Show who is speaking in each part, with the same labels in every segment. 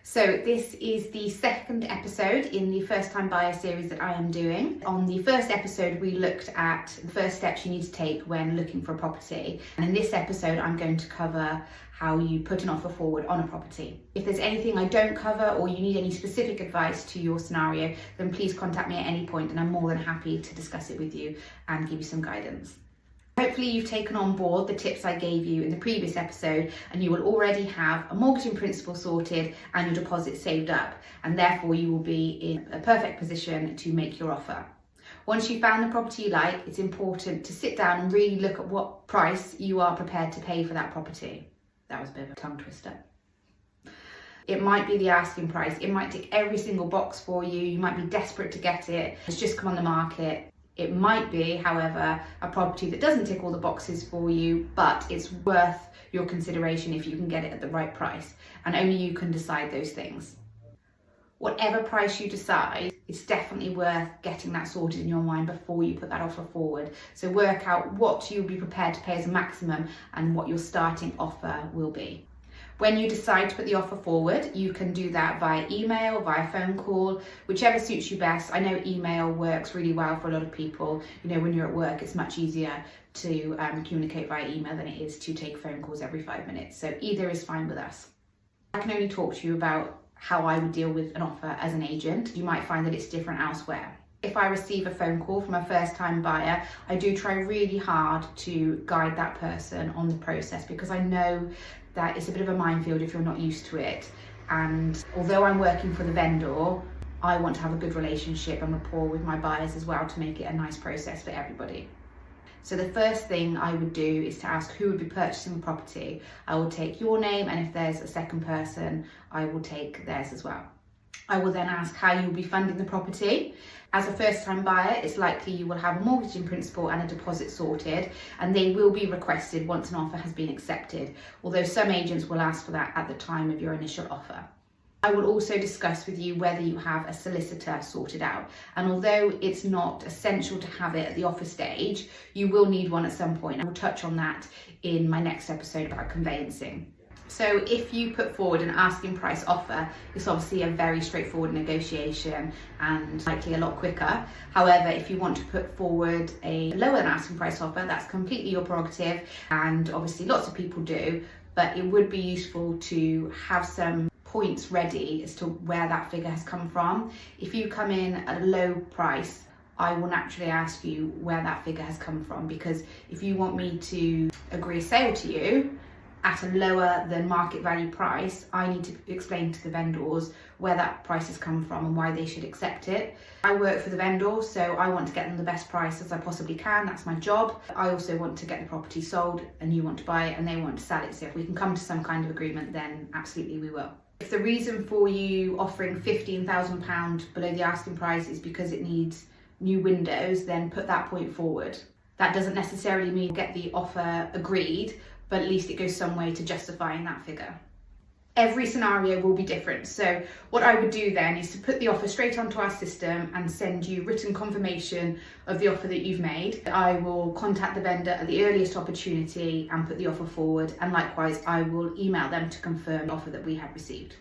Speaker 1: So this is the second episode in the first time buyer series that I am doing. On the first episode, we looked at the first steps you need to take when looking for a property. And in this episode, I'm going to cover how you put an offer forward on a property. If there's anything I don't cover or you need any specific advice to your scenario, then please contact me at any point and I'm more than happy to discuss it with you and give you some guidance. Hopefully you've taken on board the tips I gave you in the previous episode and you will already have a mortgage in principle sorted and your deposit saved up, and therefore you will be in a perfect position to make your offer. Once you've found the property you like, it's important to sit down and really look at what price you are prepared to pay for that property. That was a bit of a tongue twister. It might be the asking price, it might tick every single box for you, you might be desperate to get it, it's just come on the market. It might be, however, a property that doesn't tick all the boxes for you, but it's worth your consideration if you can get it at the right price, and only you can decide those things. Whatever price you decide, it's definitely worth getting that sorted in your mind before you put that offer forward. So work out what you'll be prepared to pay as a maximum and what your starting offer will be. When you decide to put the offer forward, you can do that via email, via phone call, whichever suits you best. I know email works really well for a lot of people. You know, when you're at work, it's much easier to communicate via email than it is to take phone calls every 5 minutes. So either is fine with us. I can only talk to you about how I would deal with an offer as an agent. You might find that it's different elsewhere. If I receive a phone call from a first-time buyer, I do try really hard to guide that person on the process, because I know that it's a bit of a minefield if you're not used to it. And although I'm working for the vendor, I want to have a good relationship and rapport with my buyers as well to make it a nice process for everybody. So the first thing I would do is to ask who would be purchasing the property. I will take your name, and if there's a second person, I will take theirs as well. I will then ask how you'll be funding the property. As a first-time buyer, it's likely you will have a mortgage in principle and a deposit sorted, and they will be requested once an offer has been accepted, although some agents will ask for that at the time of your initial offer. I will also discuss with you whether you have a solicitor sorted out, and although it's not essential to have it at the offer stage, you will need one at some point. I will touch on that in my next episode about conveyancing. So if you put forward an asking price offer, it's obviously a very straightforward negotiation and likely a lot quicker. However, if you want to put forward a lower than asking price offer, that's completely your prerogative, and obviously lots of people do, but it would be useful to have some points ready as to where that figure has come from. If you come in at a low price, I will naturally ask you where that figure has come from, because if you want me to agree a sale to you at a lower than market value price, I need to explain to the vendors where that price has come from and why they should accept it. I work for the vendor, so I want to get them the best price as I possibly can. That's my job. I also want to get the property sold, and you want to buy it and they want to sell it. So if we can come to some kind of agreement, then absolutely we will. If the reason for you offering £15,000 below the asking price is because it needs new windows, then put that point forward. That doesn't necessarily mean get the offer agreed, but at least it goes some way to justifying that figure. Every scenario will be different. So what I would do then is to put the offer straight onto our system and send you written confirmation of the offer that you've made. I will contact the vendor at the earliest opportunity and put the offer forward, and likewise I will email them to confirm the offer that we have received.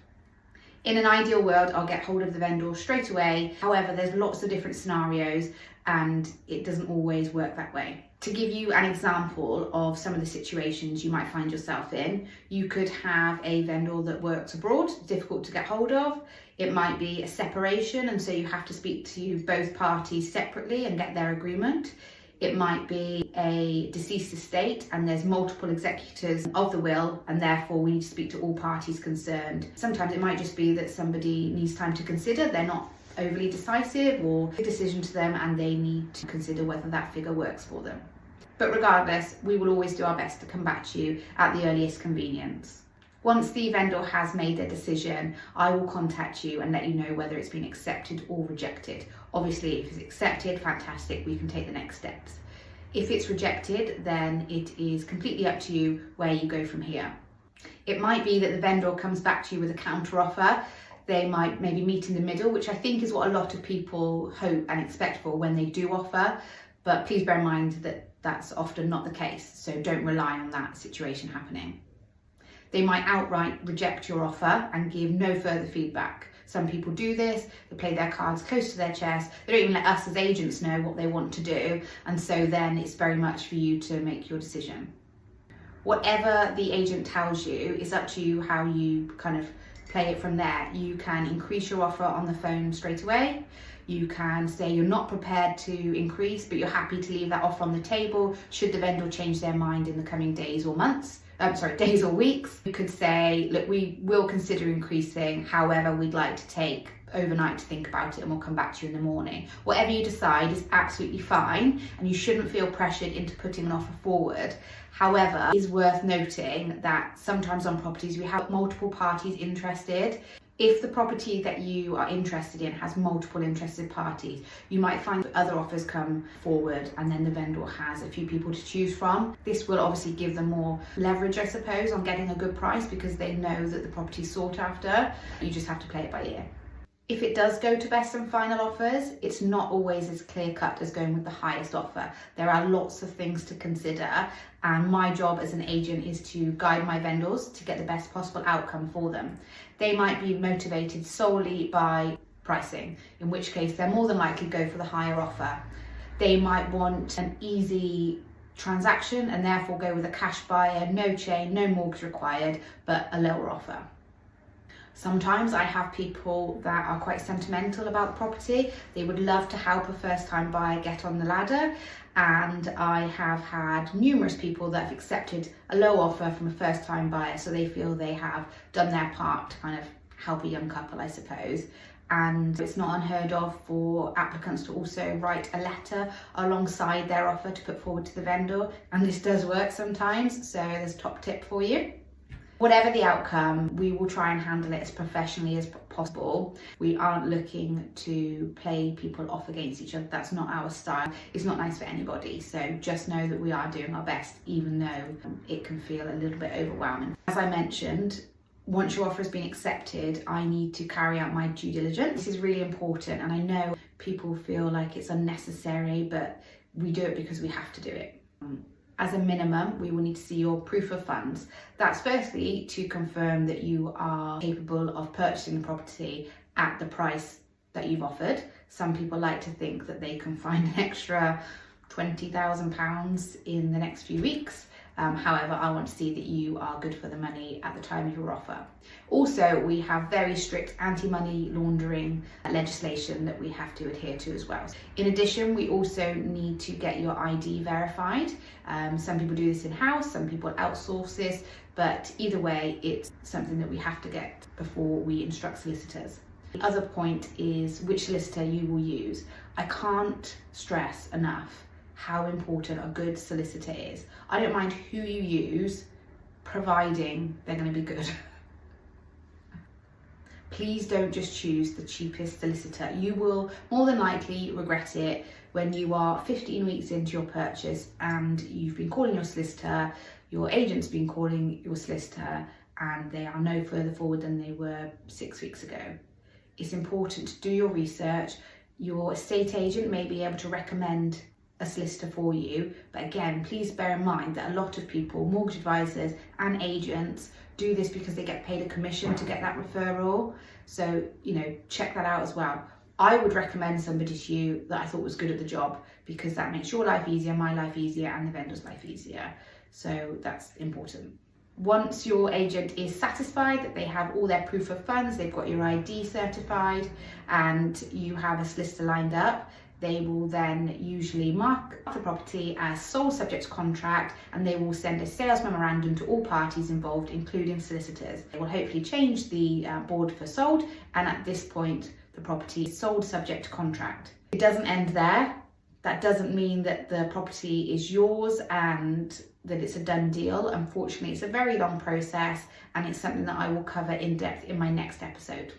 Speaker 1: In an ideal world, I'll get hold of the vendor straight away. However, there's lots of different scenarios and it doesn't always work that way. To give you an example of some of the situations you might find yourself in, you could have a vendor that works abroad, difficult to get hold of. It might be a separation, and so you have to speak to both parties separately and get their agreement. It might be a deceased estate and there's multiple executors of the will, and therefore we need to speak to all parties concerned. Sometimes it might just be that somebody needs time to consider, they're not overly decisive, or a decision to them and they need to consider whether that figure works for them. But regardless, we will always do our best to come back to you at the earliest convenience. Once the vendor has made their decision, I will contact you and let you know whether it's been accepted or rejected. Obviously, if it's accepted, fantastic, we can take the next steps. If it's rejected, then it is completely up to you where you go from here. It might be that the vendor comes back to you with a counter offer. They might maybe meet in the middle, which I think is what a lot of people hope and expect for when they do offer. But please bear in mind that that's often not the case, so don't rely on that situation happening. They might outright reject your offer and give no further feedback. Some people do this, they play their cards close to their chest, they don't even let us as agents know what they want to do, and so then it's very much for you to make your decision. Whatever the agent tells you, it's up to you how you kind of play it from there. You can increase your offer on the phone straight away. You can say you're not prepared to increase, but you're happy to leave that offer on the table should the vendor change their mind in the coming days or months. Days or weeks. You could say, look, we will consider increasing, however, we'd like to take overnight to think about it and we'll come back to you in the morning. Whatever you decide is absolutely fine, and you shouldn't feel pressured into putting an offer forward. However, it is worth noting that sometimes on properties we have multiple parties interested. If the property that you are interested in has multiple interested parties, you might find that other offers come forward and then the vendor has a few people to choose from. This will obviously give them more leverage, I suppose, on getting a good price because they know that the property is sought after. You just have to play it by ear. If it does go to best and final offers, it's not always as clear cut as going with the highest offer. There are lots of things to consider, and my job as an agent is to guide my vendors to get the best possible outcome for them. They might be motivated solely by pricing, in which case they're more than likely go for the higher offer. They might want an easy transaction and therefore go with a cash buyer, no chain, no mortgage required, but a lower offer. Sometimes I have people that are quite sentimental about the property. They would love to help a first-time buyer get on the ladder, and I have had numerous people that have accepted a low offer from a first-time buyer, so they feel they have done their part to kind of help a young couple, I suppose. And it's not unheard of for applicants to also write a letter alongside their offer to put forward to the vendor, and this does work sometimes, so there's a top tip for you. Whatever the outcome, we will try and handle it as professionally as possible. We aren't looking to play people off against each other. That's not our style. It's not nice for anybody. So just know that we are doing our best, even though it can feel a little bit overwhelming. As I mentioned, once your offer has been accepted, I need to carry out my due diligence. This is really important, and I know people feel like it's unnecessary, but we do it because we have to do it. As a minimum, we will need to see your proof of funds. That's firstly to confirm that you are capable of purchasing the property at the price that you've offered. Some people like to think that they can find an extra £20,000 in the next few weeks. However, I want to see that you are good for the money at the time of your offer. Also, we have very strict anti-money laundering legislation that we have to adhere to as well. In addition, we also need to get your ID verified. Some people do this in-house, some people outsource this, but either way, it's something that we have to get before we instruct solicitors. The other point is which solicitor you will use. I can't stress enough how important a good solicitor is. I don't mind who you use, providing they're going to be good. Please don't just choose the cheapest solicitor. You will more than likely regret it when you are 15 weeks into your purchase and you've been calling your solicitor, your agent's been calling your solicitor, and they are no further forward than they were 6 weeks ago. It's important to do your research. Your estate agent may be able to recommend a solicitor for you, but again, please bear in mind that a lot of people, mortgage advisors and agents, do this because they get paid a commission to get that referral. So, check that out as well. I would recommend somebody to you that I thought was good at the job, because that makes your life easier, my life easier, and the vendor's life easier. So that's important. Once your agent is satisfied that they have all their proof of funds, they've got your ID certified, and you have a solicitor lined up, they will then usually mark the property as sold subject to contract, and they will send a sales memorandum to all parties involved, including solicitors. They will hopefully change the board for sold, and at this point, the property is sold subject to contract. It doesn't end there. That doesn't mean that the property is yours and that it's a done deal. Unfortunately, it's a very long process, and it's something that I will cover in depth in my next episode.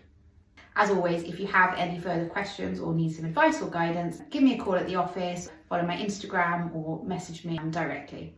Speaker 1: As always, if you have any further questions or need some advice or guidance, give me a call at the office, follow my Instagram, or message me directly.